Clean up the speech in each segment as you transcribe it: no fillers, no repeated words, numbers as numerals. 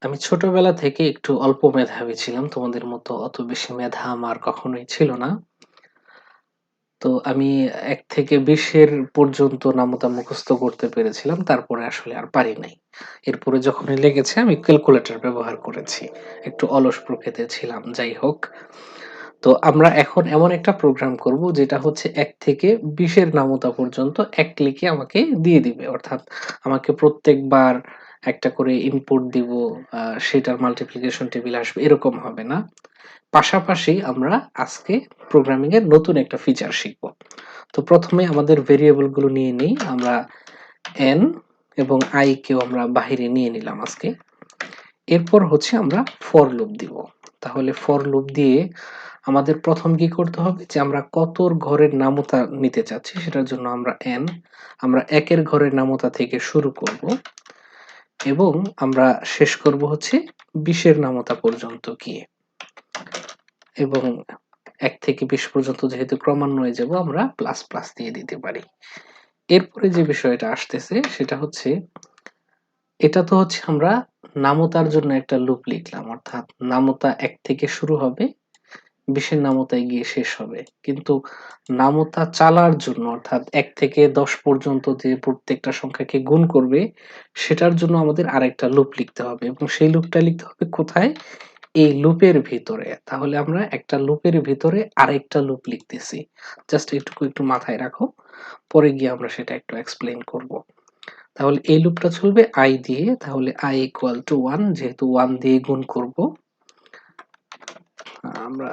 আমি ছোটবেলা থেকে একটু অল্প মেধাবী ছিলাম। তোমাদের মতো অত বেশি মেধা আমার কখনোই ছিল না। তো আমি ১ থেকে ২০ এর পর্যন্ত নামতা মুখস্থ করতে পেরেছিলাম। তারপরে আসলে আর পারি নাই। এরপরে যখনই লেগেছে আমি ক্যালকুলেটর ব্যবহার করেছি। একটু অলস প্রকৃতির ছিলাম। যাই হোক। তো আমরা এখন এমন একটা প্রোগ্রাম করব যেটা হচ্ছে ১ থেকে ২০ এর নামতা পর্যন্ত ১ ক্লিকে আমাকে দিয়ে দিবে। অর্থাৎ আমাকে প্রত্যেকবার একটা করে ইনপুট দিব, সেটার মাল্টিপ্লিকেশন টেবিল আসবে এরকম হবে না। পাশাপাশি আমরা আজকে প্রোগ্রামিং এর নতুন একটা ফিচার শিখব। তো ১ম এ আমাদের ভেরিয়েবল গুলো নিয়ে নেই। আমরা n এবং i কেও আমরা বাহিরে নিয়ে নিলাম আজকে। এরপর হচ্ছে আমরা ফর লুপ দিব। তাহলে ফর লুপ দিয়ে আমাদের ১ম কি করতে হবে যে আমরা কতর ঘরের নামতা নিতে চাচ্ছি সেটার জন্য আমরা আমরা ১ এর ঘরের নামতা থেকে শুরু করব এবং আমরা শেষ করব হচ্ছে ২০ এর নামতা পর্যন্ত গিয়ে। এবং ১ থেকে ২০ পর্যন্ত যেহেতু ক্রমান্বয়ে যাব আমরা প্লাস দিয়ে দিতে পারি। এরপরে যে বিষয়টা আসতেছে সেটা হচ্ছে এটা তো হচ্ছে আমরা নামতার জন্য একটা লুপ লিখলাম। অর্থাৎ নামতা ১ থেকে শুরু হবে, ২০ এর নামতায় গিয়ে শেষ হবে। কিন্তু নামতা চালার জন্য অর্থাৎ ১ থেকে ১০ পর্যন্ত যে প্রত্যেকটা সংখ্যাকে গুণ করবে সেটার জন্য আমাদের আরেকটা লুপ লিখতে হবে এবং সেই লুপটা লিখতে হবে কোথায়? এই লুপের ভিতরে। তাহলে আমরা একটা লুপের ভিতরে আরেকটা লুপ লিখতেছি। জাস্ট এটুকু একটু মাথায় রাখো। পরে গিয়ে আমরা সেটা একটু এক্সপ্লেইন করব। তাহলে এই লুপটা চলবে i দিয়ে। তাহলে i = 1 যেহেতু ১ দিয়ে গুণ করব, আমরা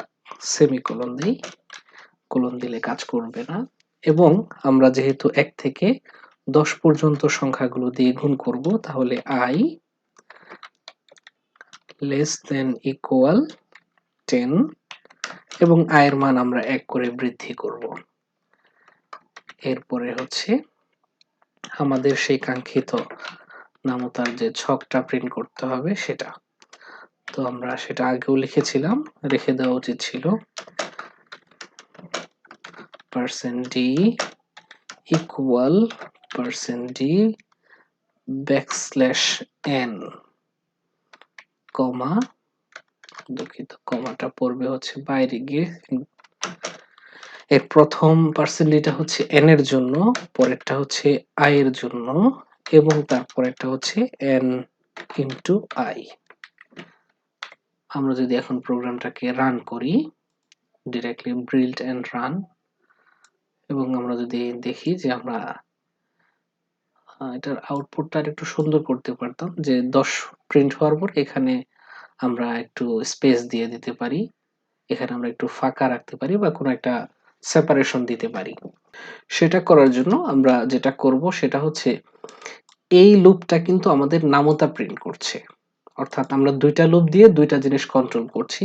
সেমিকোলন দেই। কোলন দিলে কাজ করবে না। এবং আমরা যেহেতু ১ থেকে ১০ পর্যন্ত সংখ্যাগুলো দিয়ে গুণ করব তাহলে i <= 10 এবং i এর মান আমরা ১ করে বৃদ্ধি করব। এরপরে হচ্ছে আমাদের সেই কাঙ্ক্ষিত নামতার যে ছকটা প্রিন্ট করতে হবে সেটা। তো আমরা সেটা আগেও লিখেছিলাম, রেখে দেওয়া উচিত ছিল। %d = %d \n, কমা, দুঃখিত কমাটা পড়বে হচ্ছে বাইরে গিয়ে। এর প্রথম %টা হচ্ছে n এর জন্য, পরেরটা হচ্ছে i এর জন্য এবং তারপরেরটা হচ্ছে n into i। আমরা যদি এখন প্রোগ্রামটাকে রান করি, ডিরেক্টলি বিল্ড এন্ড রান, এবং আমরা যদি দেখি যে আমরা এটার আউটপুটটা আরেকটু সুন্দর করতে পারতাম যে ১০ প্রিন্ট হওয়ার পর এখানে আমরা একটু স্পেস দিয়ে দিতে পারি। এখানে আমরা একটু ফাঁকা রাখতে পারি বা কোনো একটা সেপারেশন দিতে পারি। সেটা করার জন্য আমরা যেটা করব সেটা হচ্ছে এই লুপটা কিন্তু আমাদের নামতা প্রিন্ট করছে। অর্থাৎ আমরা ২ টা লুপ দিয়ে ২ টা জিনিস কন্ট্রোল করছি।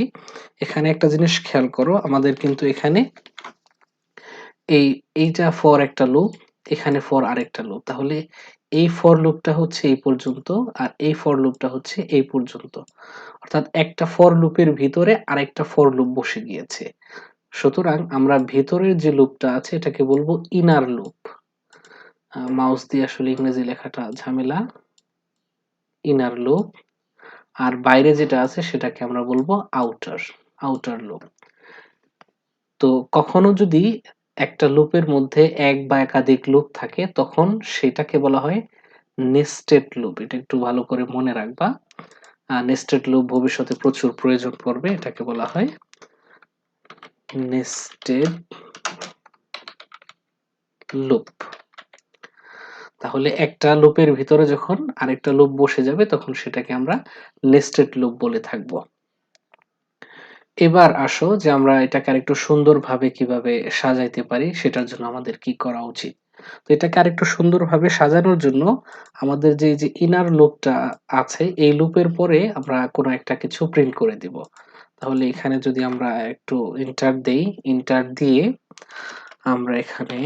এখানে একটা জিনিস খেয়াল করো, আমাদের কিন্তু এখানে এইটা ফর একটা লুপ, এখানে ফর আরেকটা লুপ। তাহলে এই ফর লুপটা হচ্ছে এই পর্যন্ত আর এই ফর লুপটা হচ্ছে এই পর্যন্ত। অর্থাৎ একটা ফর লুপের ভিতরে আরেকটা ফর লুপ বসে গিয়েছে। সুতরাং আমরা ভেতরের যে লুপটা আছে এটাকে বলবো ইনার লুপ। মাউস দিয়ে আসলে ইংরেজি লেখাটা ঝামেলা। Inner loop. আর বাইরে যেটা আছে সেটাকে আমরা বলবো আউটার লুপ। তো কখনো যদি একটা লুপের মধ্যে এক বা একাধিক লুপ থাকে তখন সেটাকে বলা হয় নেস্টেড লুপ। এটা একটু ভালো করে মনে রাখবা। নেস্টেড লুপ ভবিষ্যতে প্রচুর প্রয়োজন পড়বে। এটাকে বলা হয় নেস্টেড লুপ। তাহলে একটা লুপের ভিতরে যখন আরেকটা লুপ বসে যাবে তখন সেটাকে আমরা নেস্টেড লুপ বলে থাকবো। এবার আসো যে আমরা এটাকে আরেকটু সুন্দরভাবে কিভাবে সাজাইতে পারি সেটার জন্য আমাদের কি করা উচিত। তো এটাকে আরেকটু সুন্দরভাবে সাজানোর জন্য আমাদের যে এই যে ইনার লুপটা আছে এই লুপের পরে আমরা কোনো একটা কিছু প্রিন্ট করে দিব। তাহলে এখানে যদি আমরা একটু এন্টার দেই, এন্টার দিয়ে আমরা এখানে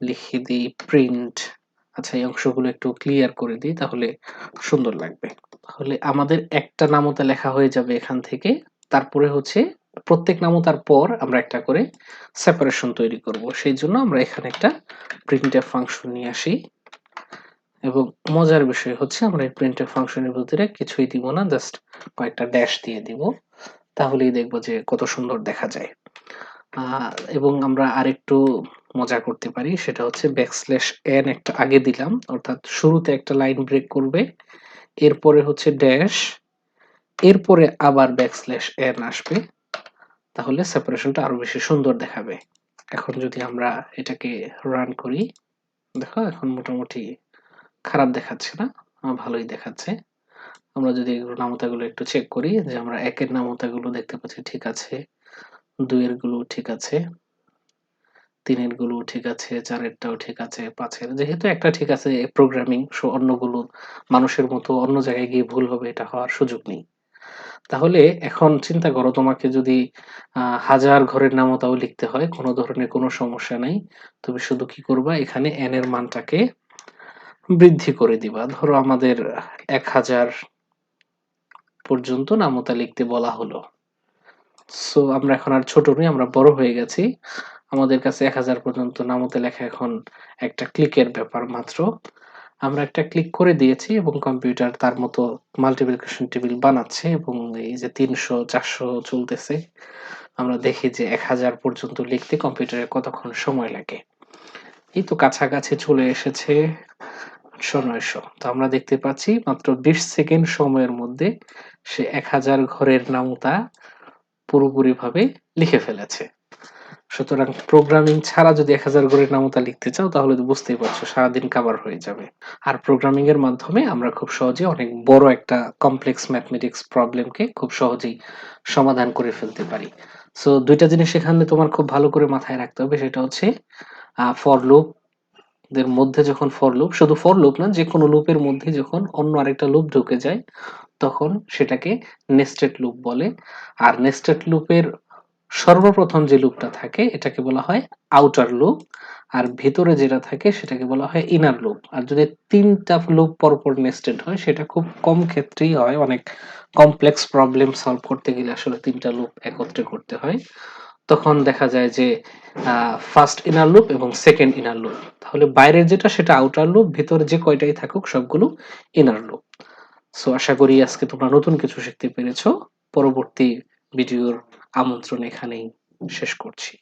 লিখে দিই প্রিন্ট। আচ্ছা, এই অংশগুলো একটু ক্লিয়ার করে দিই তাহলে সুন্দর লাগবে। তাহলে আমাদের একটা নামতা লেখা হয়ে যাবে এখান থেকে। তারপরে হচ্ছে প্রত্যেক নামতার পর আমরা একটা করে সেপারেশন তৈরি করব। সেই জন্য আমরা এখানে একটা প্রিন্টএফ ফাংশন নিয়ে আসি। এবং মজার বিষয় হচ্ছে আমরা এই printf ফাংশনের ভিতরে কিছুই দিব না, জাস্ট কয়েকটা ড্যাশ দিয়ে দিব। তাহলেই দেখব যে কত সুন্দর দেখা যায়। আ এবং আমরা আরেকটু মজা করতে পারি, সেটা হচ্ছে n একটা আগে দিলাম, অর্থাৎ শুরুতে একটা লাইন ব্রেক করবে, এরপরে হচ্ছে ড্যাশ, এরপরে আবার n আসবে। তাহলে সেপারেশনটা আরো বেশি সুন্দর দেখাবে। এখন যদি আমরা এটাকে রান করি, দেখো এখন মোটামুটি খারাপ দেখাচ্ছে না, ভালোই দেখাচ্ছে। আমরা যদি এগুলো নামতাগুলো একটু চেক করি, যে আমরা ১ এর নামতাগুলো দেখতে পাচ্ছি ঠিক আছে, ২ এর গুলো ঠিক আছে, ৩ এর গুলো ঠিক আছে, ৪ এরটাও ঠিক আছে, ৫ এর যেহেতু একটা ঠিক আছে প্রোগ্রামিং, সো অন্যগুলো মানুষের মতো অন্য জায়গায় গিয়ে ভুল হবে এটা হওয়ার সুযোগ নেই। তাহলে এখন চিন্তা করো, তোমাকে যদি ১০০০ ঘরের নামতাও লিখতে হয়, কোনো ধরনের কোনো সমস্যা নাই। তুমি শুধু কি করবা, এখানে n এর মানটাকে বৃদ্ধি করে দিবা। ধরো আমাদের ১০০০ পর্যন্ত নামতা লিখতে বলা হলো। সো আমরা এখন আর ছোট নই, আমরা বড় হয়ে গেছি। আমাদের কাছে ১০০০ পর্যন্ত নামতা লেখা এখন একটা ক্লিকের ব্যাপার মাত্র। আমরা একটা ক্লিক করে দিয়েছি এবং কম্পিউটার তার মতো মাল্টিপ্লিকেশন টেবিল বানাচ্ছে এবং এই যে ৩০০, ৪০০ চলতেছে। আমরা দেখি যে ১০০০ পর্যন্ত লিখতে কম্পিউটারে কতক্ষণ সময় লাগে। এই তো কাছাকাছি চলে এসেছে ৮০০, ৯০০। তো আমরা দেখতে পাচ্ছি মাত্র ২০ সেকেন্ড সময়ের মধ্যে সে ১০০০ ঘরের নামতা পুরোপুরিভাবে লিখে ফেলেছে। সুতরাং প্রোগ্রামিং ছাড়া যদি ১০০০ ঘরের নামতা লিখতে চাও, তাহলে তো বুঝতেই পারছো সারাদিন কাভার হয়ে যাবে। আর প্রোগ্রামিং এর মাধ্যমে আমরা খুব সহজে অনেক বড় একটা কমপ্লেক্স ম্যাথমেটিক্স প্রবলেমকে খুব সহজেই সমাধান করে ফেলতে পারি। সো ২ টা জিনিস এখানে তোমার খুব ভালো করে মাথায় রাখতে হবে। সেটা হচ্ছে ফর লুপ দের মধ্যে যখন ফর লুপ, শুধু ফর লুপ না, যেকোনো লুপের মধ্যে যখন অন্য আরেকটা লুপ ঢুকে যায়, তখন সেটাকে নেস্টেড লুপ বলে। আর নেস্টেড লুপের সর্বপ্রথম যে লুপটা থাকে এটাকে বলা হয় আউটার লুপ। আর ভেতরে যেটা থাকে সেটাকে বলা হয় ইনার লুপ। আর যদি ৩ টা লুপ পরপর নেস্টেড হয়, সেটা খুব কম ক্ষেত্রেই হয়। অনেক কমপ্লেক্স প্রবলেম সলভ করতে গেলে আসলে ৩ টা লুপ একত্রে করতে হয়। তখন দেখা যায় যে ফার্স্ট ইনার লুপ এবং সেকেন্ড ইনার লুপ। তাহলে বাইরের যেটা সেটা আউটার লুপ, ভেতরে যে কয়টাই থাকুক সবগুলো ইনার লুপ। সো আশা করি আজকে তোমরা নতুন কিছু শিখতে পেরেছো। পরবর্তী ভিডিওর আমন্ত্রণ এখানেই শেষ করছি।